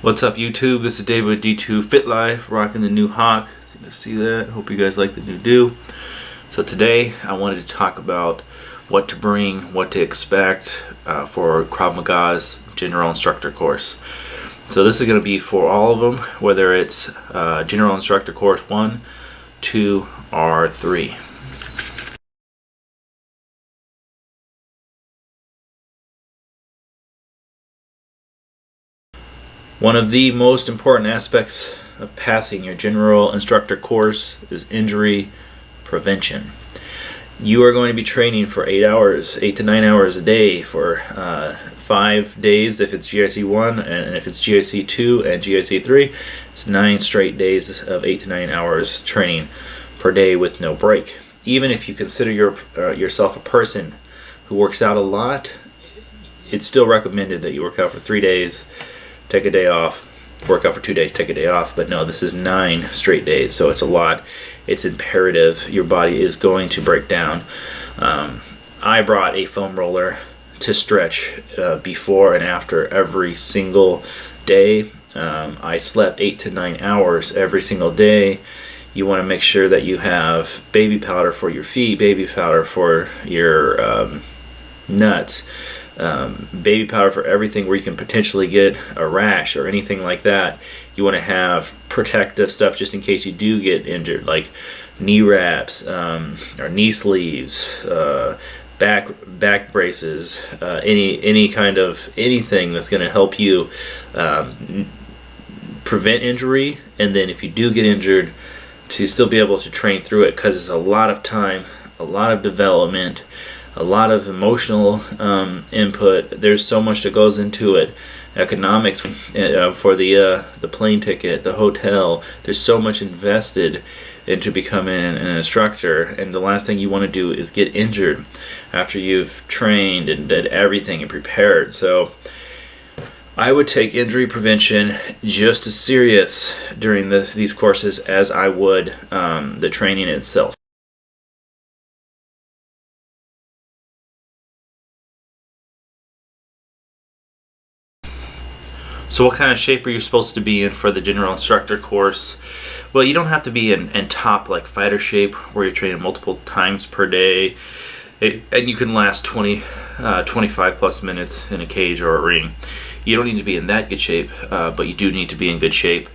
What's up, YouTube? This is David with D2 Fit Life, rocking the new Hawk. You can see that. Hope you guys like the new do. So today I wanted to talk about what to bring, what to expect for Krav Maga's general instructor course. So this is going to be for all of them, whether it's general instructor course 1, 2, or 3. One of the most important aspects of passing your general instructor course is injury prevention. You are going to be training for 8 to 9 hours a day for 5 days if it's GIC 1, and if it's GIC 2 and GIC 3, it's 9 straight days of 8 to 9 hours training per day with no break. Even if you consider yourself a person who works out a lot, it's still recommended that you work out for 3 days, take a day off, work out for 2 days, take a day off. But no, this is 9 straight days, so it's a lot. It's imperative. Your body is going to break down. I brought a foam roller to stretch before and after every single day. I slept 8 to 9 hours every single day. You want to make sure that you have baby powder for your feet, baby powder for your nuts, baby powder for everything where you can potentially get a rash or anything like that. You want to have protective stuff just in case you do get injured, like knee wraps, or knee sleeves, back braces, any kind of anything that's going to help you prevent injury, and then if you do get injured, to still be able to train through it, because it's a lot of time, a lot of development, a lot of emotional input. There's so much that goes into it. Economics for the plane ticket, the hotel. There's so much invested into becoming an instructor, and the last thing you want to do is get injured after you've trained and did everything and prepared. So I would take injury prevention just as serious during these courses as I would the training itself. So what kind of shape are you supposed to be in for the general instructor course? Well, you don't have to be in top like fighter shape where you're training multiple times per day, and you can last 25 plus minutes in a cage or a ring. You don't need to be in that good shape, but you do need to be in good shape.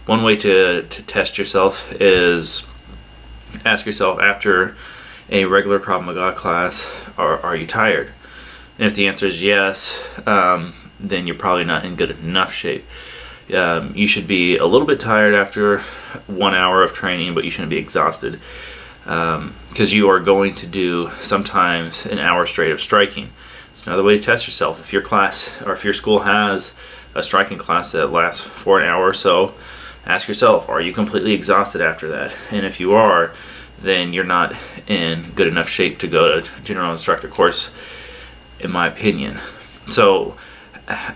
One way to test yourself is ask yourself after a regular Krav Maga class, are you tired? And if the answer is yes, then you're probably not in good enough shape. You should be a little bit tired after 1 hour of training, but you shouldn't be exhausted, because you are going to do sometimes an hour straight of striking. It's another way to test yourself. If your class or if your school has a striking class that lasts for an hour or so, ask yourself, are you completely exhausted after that? And if you are, then you're not in good enough shape to go to general instructor course, in my opinion. So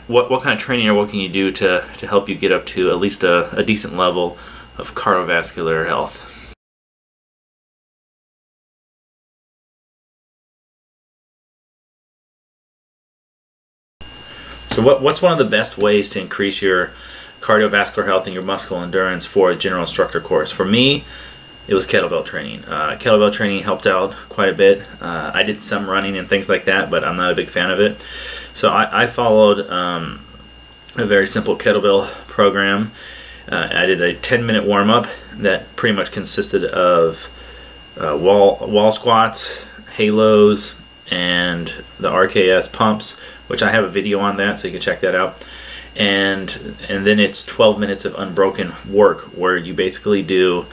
what kind of training or what can you do to help you get up to at least a decent level of cardiovascular health? So what's one of the best ways to increase your cardiovascular health and your muscle endurance for a general instructor course? For me, it was kettlebell training. Kettlebell training helped out quite a bit. I did some running and things like that, but I'm not a big fan of it. So I followed a very simple kettlebell program. I did a 10-minute warm-up that pretty much consisted of wall squats, halos, and the RKS pumps, which I have a video on that, so you can check that out. And then it's 12 minutes of unbroken work, where you basically do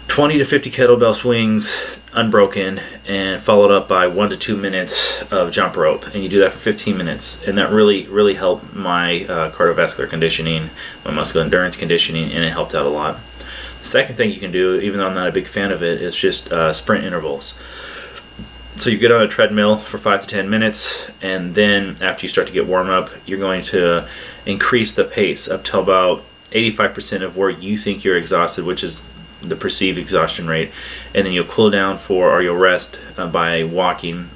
20 to 50 kettlebell swings unbroken, and followed up by 1 to 2 minutes of jump rope, and you do that for 15 minutes, and that really helped my cardiovascular conditioning, my muscle endurance conditioning, and it helped out a lot. The second thing you can do, even though I'm not a big fan of it, is just sprint intervals. So you get on a treadmill for 5 to 10 minutes, and then after you start to get warm up, you're going to increase the pace up to about 85% of where you think you're exhausted, which is the perceived exhaustion rate, and then you'll cool down or you'll rest by walking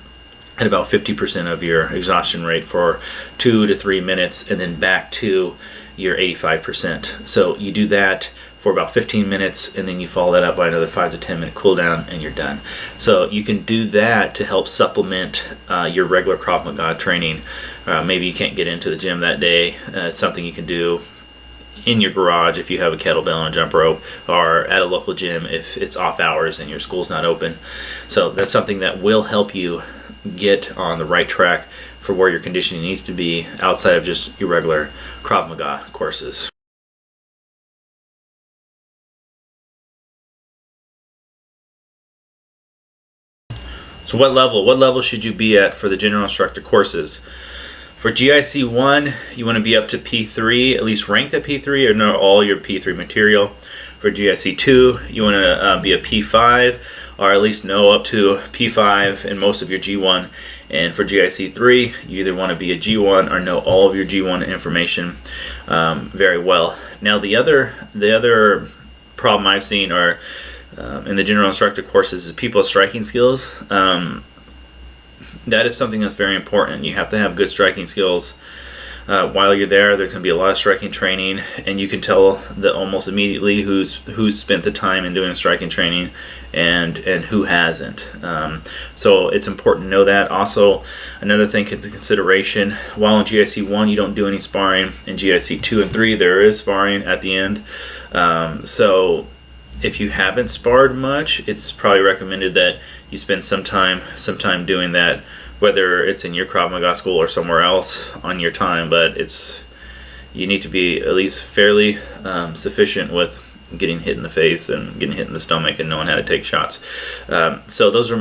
at about 50% of your exhaustion rate for 2 to 3 minutes, and then back to your 85%. So you do that for about 15 minutes, and then you follow that up by another 5 to 10 minute cool down, and you're done. So you can do that to help supplement your regular Krav Maga training. Maybe you can't get into the gym that day. It's something you can do in your garage if you have a kettlebell and a jump rope, or at a local gym if it's off hours and your school's not open. So that's something that will help you get on the right track for where your conditioning needs to be outside of just your regular Krav Maga courses. So what level should you be at for the general instructor courses? For GIC 1, you want to be up to P3, at least ranked at P3, or know all your P3 material. For GIC 2, you want to be a P5, or at least know up to P5 in most of your G1. And for GIC 3, you either want to be a G1 or know all of your G1 information very well. Now the other problem I've seen are in the general instructor courses is people's striking skills. That is something that's very important. You have to have good striking skills. While you're there, there's going to be a lot of striking training, and you can tell that almost immediately who's spent the time in doing striking training and who hasn't. So it's important to know that. Also, another thing into consideration, while in GIC 1 you don't do any sparring, in GIC 2 and 3 there is sparring at the end. So if you haven't sparred much, it's probably recommended that you spend some time doing that, whether it's in your Krav Maga school or somewhere else on your time. But you need to be at least fairly sufficient with getting hit in the face and getting hit in the stomach and knowing how to take shots. So those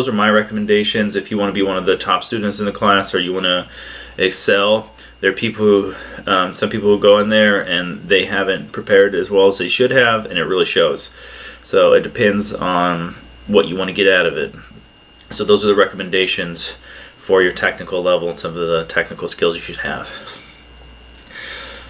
are my recommendations. If you want to be one of the top students in the class, or you want to excel, there are people who, some people who go in there and they haven't prepared as well as they should have, and it really shows. So it depends on what you want to get out of it. So those are the recommendations for your technical level and some of the technical skills you should have.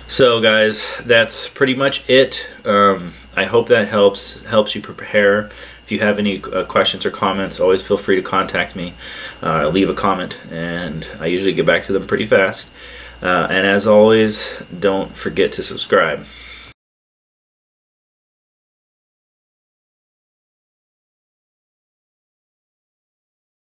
So guys, that's pretty much it. I hope that helps you prepare. If you have any questions or comments, always feel free to contact me. Leave a comment, and I usually get back to them pretty fast. And as always, don't forget to subscribe.